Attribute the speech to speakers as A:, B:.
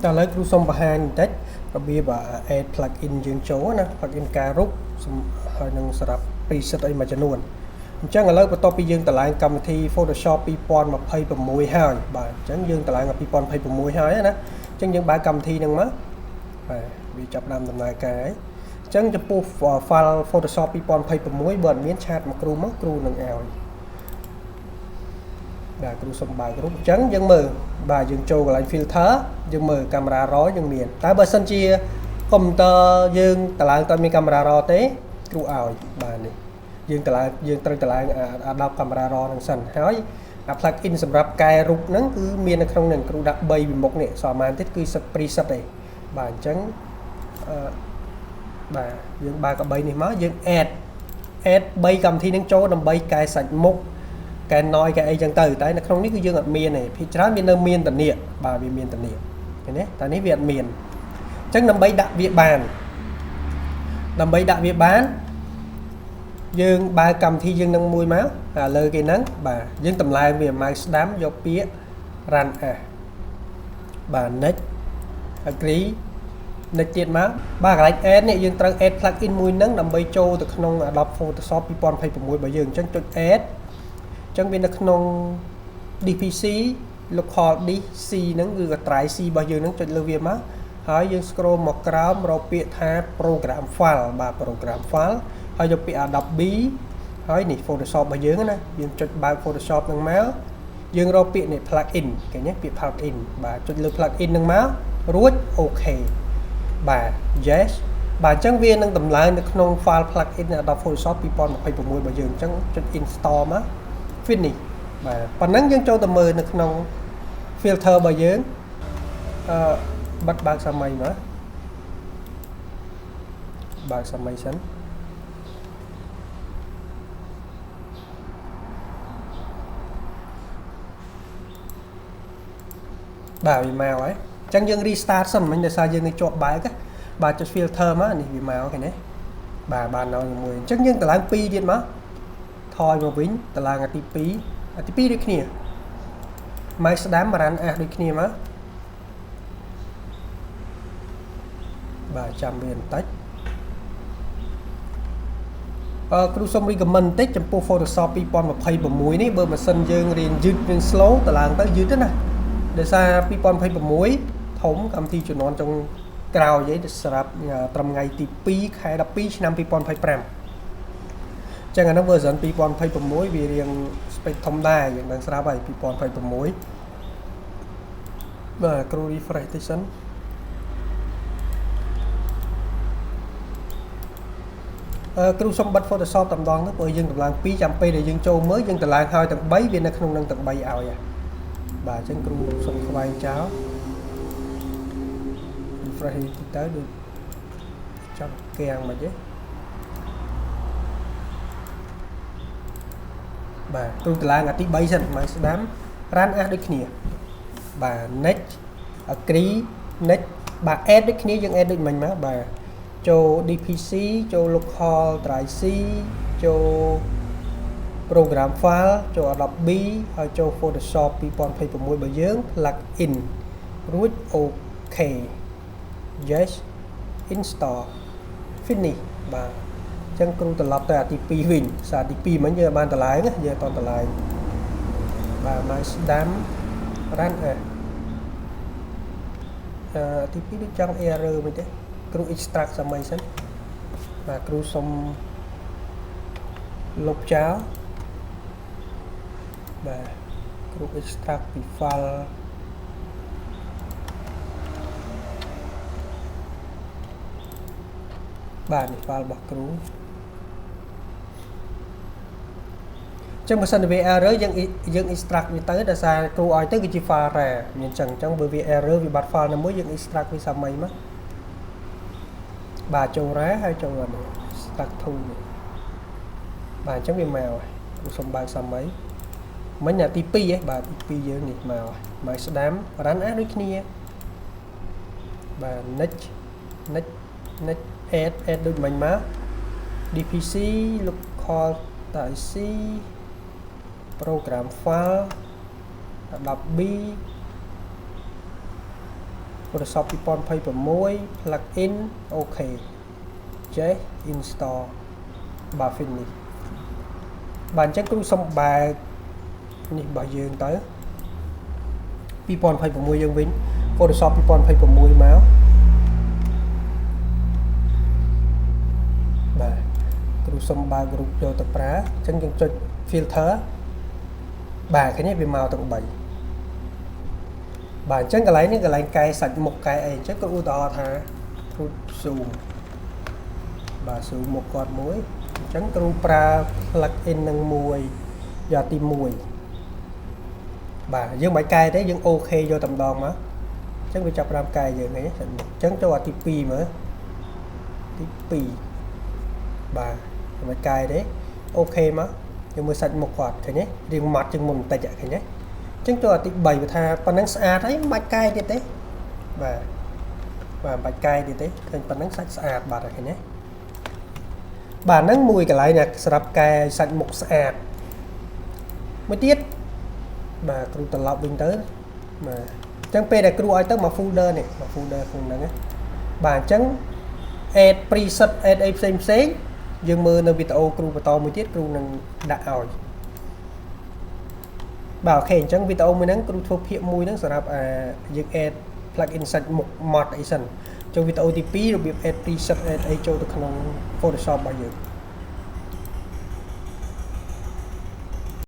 A: ដល់ឥឡូវគ្រូសុំបង្ហាញបន្តិចរបៀប add plugin យើងចូលណា plugin ការរូបហើយនឹងសម្រាប់ preset អីមួយចំនួនអញ្ចឹងឥឡូវបន្ទាប់ពីយើងតម្លើងកម្មវិធី Photoshop 2026ហើយបាទអញ្ចឹងយើងតម្លើង2026ហើយណាអញ្ចឹងយើងបើកកម្មវិធីហ្នឹងមកបាទវាចាប់ផ្ដើមដំណើរការហើយអញ្ចឹងចំពោះ file Photoshop 2026បើអត់មានឆាតមកគ្រូមកគ្រូនឹងឲ្យបាទគ្រូសុំបើករូបអញ្ចឹងយើងមើលបាទយើងចូលកន្លែង filter យើងមើលកាមេរ៉ា RAW យើងមានតែបើសិនជាកុំព្យូទ័រយើងតម្លើងតើមានកាមេរ៉ា RAW ទេគ្រូឲ្យបាទនេះយើងត្រូវតម្លើងAdobe Camera Raw ហ្នឹងសិនហើយplugin សម្រាប់កែរូបហ្នឹងគឺមាននៅក្នុងនឹងគ្រូដាក់3ពីមុខនេះសល់ប៉ុន្មានទៀតគឺ preset ទេបាទអញ្ចឹងបាទយើងបើកក3នេះមកយើង add 3កម្មវិធីហ្នឹងចូលដើម្បីកែសាច់មុខកែ noise កែអីចឹងទៅតែនៅក្នុងនេះគឺយើងអត់មានទេភាគច្រើនវានៅមានតនៀកបាទវាមានតនៀកឃើញទេតែនេះវាអត់មានអញ្ចឹងដើម្បីដាក់វាបានយើងបើកកម្មវិធីយើងនឹងមួយមកលើគេហ្នឹងបាទយើងតម្លើងវា mouse ស្ដាំយកពាក្យ run as បាទ next agree next ទៀតមកបាទកន្លែង add នេះយើងត្រូវ add plugin មួយហ្នឹងដើម្បីចូលទៅក្នុង Adobe Photoshop 2026របស់យើងអញ្ចឹងចុច add អញ្ចឹងវានៅក្នុង DPC local disk C ហ្នឹងគឺកត្រៃ C របស់យើងហ្នឹងចុចលើវាមកហើយយើង scroll មកក្រោមរកពាក្យថា program file បាទ program file ហើយយកពាក្យ Adobe ហើយនេះ Photoshop របស់យើងណាយើងចុចបើក Photoshop ហ្នឹងមកយើងរកពាក្យនេះ plugin ឃើញទេពាក្យ plugin បាទចុចលើ plugin ហ្នឹងមករួច OK បាទ yes បាទអញ្ចឹងវានឹងតម្លើងនៅក្នុង file plugin Adobe Photoshop 2026របស់យើងអញ្ចឹងចុច install មក finish បាទប៉ុណ្ណឹងយើងចូលទៅមើលនៅក្នុង filter របស់យើងបិទបើកសម័យមកបើកសម័យសិនបាទវាមកហើយអញ្ចឹងយើង restart សិនមិញដោយសារយើងនៅជាប់បើកបាទចុច filter មកនេះវាមកឃើញទេបាទបានដល់មួយអញ្ចឹងយើងតម្លើង2ទៀតមកថយមកវិញតម្លើងអាទី2ដូចគ្នាម៉ៅស្ដាំ run as ដូចគ្នាមកបាទចាំវាបន្តិចគ្រូសុំ recommend បន្តិចចំពោះ Photoshop 2026នេះបើម៉ាស៊ីនយើងរៀងយឺតរៀង slow តម្លើងទៅយឺតណាដោយសារ2026ធំកម្មវិធីជំនាន់ចុងក្រោយឯងសម្រាប់ត្រឹមថ្ងៃទី2ខែ12ឆ្នាំ2025អញ្ចឹងអានោះ version 2026វារៀង speed ធំដែរយើងដឹងស្រាប់ហើយ2026បាទគ្រូ refresh តិចសិនគ្រូសុំបិទ Photoshop តែម្ដងទៅព្រោះយើងតម្លើង2ចាំពេលដែលយើងចូលមើលយើងតម្លើងហើយទាំង3វានៅក្នុងនឹងទាំង3ឲ្យបាទអញ្ចឹងគ្រូសុំខ្វែងចោល refresh តិចទៅដូចចាប់គាំងមិនទេបាទគ្រូតម្លើងអាទី3សិនមកស្ដាំ run as ដូចគ្នាបាទ next agree next បាទ add ដូចគ្នាយើង add ដូចមិញមកបាទចូល DPC ចូល local drive C ចូល program file ចូល Adobe ហើយចូល Photoshop 2026របស់យើង plugin រួច OK yes install finish បាទអញ្ចឹងគ្រូត្រឡប់ទៅអាទី2វិញសារទី2មិញយើងបានតម្លើងយើងអត់តម្លើងបាទមកស្ដាំ run as ទី2ដូចចង់ error មិនទេគ្រូ extract សម័យសិនបាទគ្រូសុំលុបចោលបាទគ្រូ extract ពី file បាទនេះ file របស់គ្រូចឹងបើសិនវា error យើង extract វាទៅដោយសារគ្រូឲ្យទៅគឺជា file rare មានចឹងបើវា error វាបាត់ file ណាមួយយើង extract វាសម័យមកបាទចូល rare ហើយចូលនេះ stack to នេះបាទអញ្ចឹងវាមកហើយគ្រូសុំបើកសម័យមិញអាទី2ហ៎បាទទី2យើងនេះមកហើយមកស្ដាំ run as ដូចគ្នាបាទ next add ដូចមិញមក DPC local C program file Adobe Photoshop 2026 plugin OK ចេះ install បាទ finish បាទអញ្ចឹងគ្រូសុំបែកនេះរបស់យើងទៅ2026យើងវិញ Photoshop 2026មកបាទគ្រូសុំបើករូបយកទៅប្រើអញ្ចឹងយើងចុច filter បាទឃើញទេវាមកទាំង3បាទអញ្ចឹងកន្លែងនេះកន្លែងកែសាច់មុខកែអីអញ្ចឹងគ្រូឧទាហរណ៍ថាគ្រូ zoom បាទ zoom មុខគាត់មួយអញ្ចឹងគ្រូប្រើ plugin នឹងមួយយកទី1បាទយើងមិនកែទេយើងអូខេយកតែម្ដងមកអញ្ចឹងវាចាប់ផ្ដើមកែយើងហ្នឹងអញ្ចឹងចូលអាទី2មើលទី2បាទមិនកែទេអូខេមកយើងមើលសាច់មុខគាត់ឃើញទេរៀងម៉ត់ជាងមុនបន្តិចឃើញទេអញ្ចឹងចូលអាទី3វាថាប៉ុណ្ណឹងស្អាតហើយមិនបាច់កែទៀតទេបាទមិនបាច់កែទៀតទេឃើញប៉ុណ្ណឹងសាច់ស្អាតបាត់ហើយឃើញទេបាទហ្នឹងមួយកន្លែងសម្រាប់កែសាច់មុខស្អាតមួយទៀតបាទគ្រូត្រឡប់វិញទៅបាទអញ្ចឹងពេលដែលគ្រូឲ្យទៅមក folder នេះមក folder ក្នុងហ្នឹងបាទអញ្ចឹង add preset add អីផ្សេងយើងមើលនៅវីដេអូគ្រូបន្តមួយទៀតគ្រូនឹងដាក់ឲ្យបាទអូខេអញ្ចឹងវីដេអូមួយហ្នឹងគ្រូធ្វើភាគមួយហ្នឹងសម្រាប់យើង add plugin សាច់មុខ mod អីសិនចុះវីដេអូទី2របៀប add preset add អីចូលទៅក្នុង Photoshop របស់យើង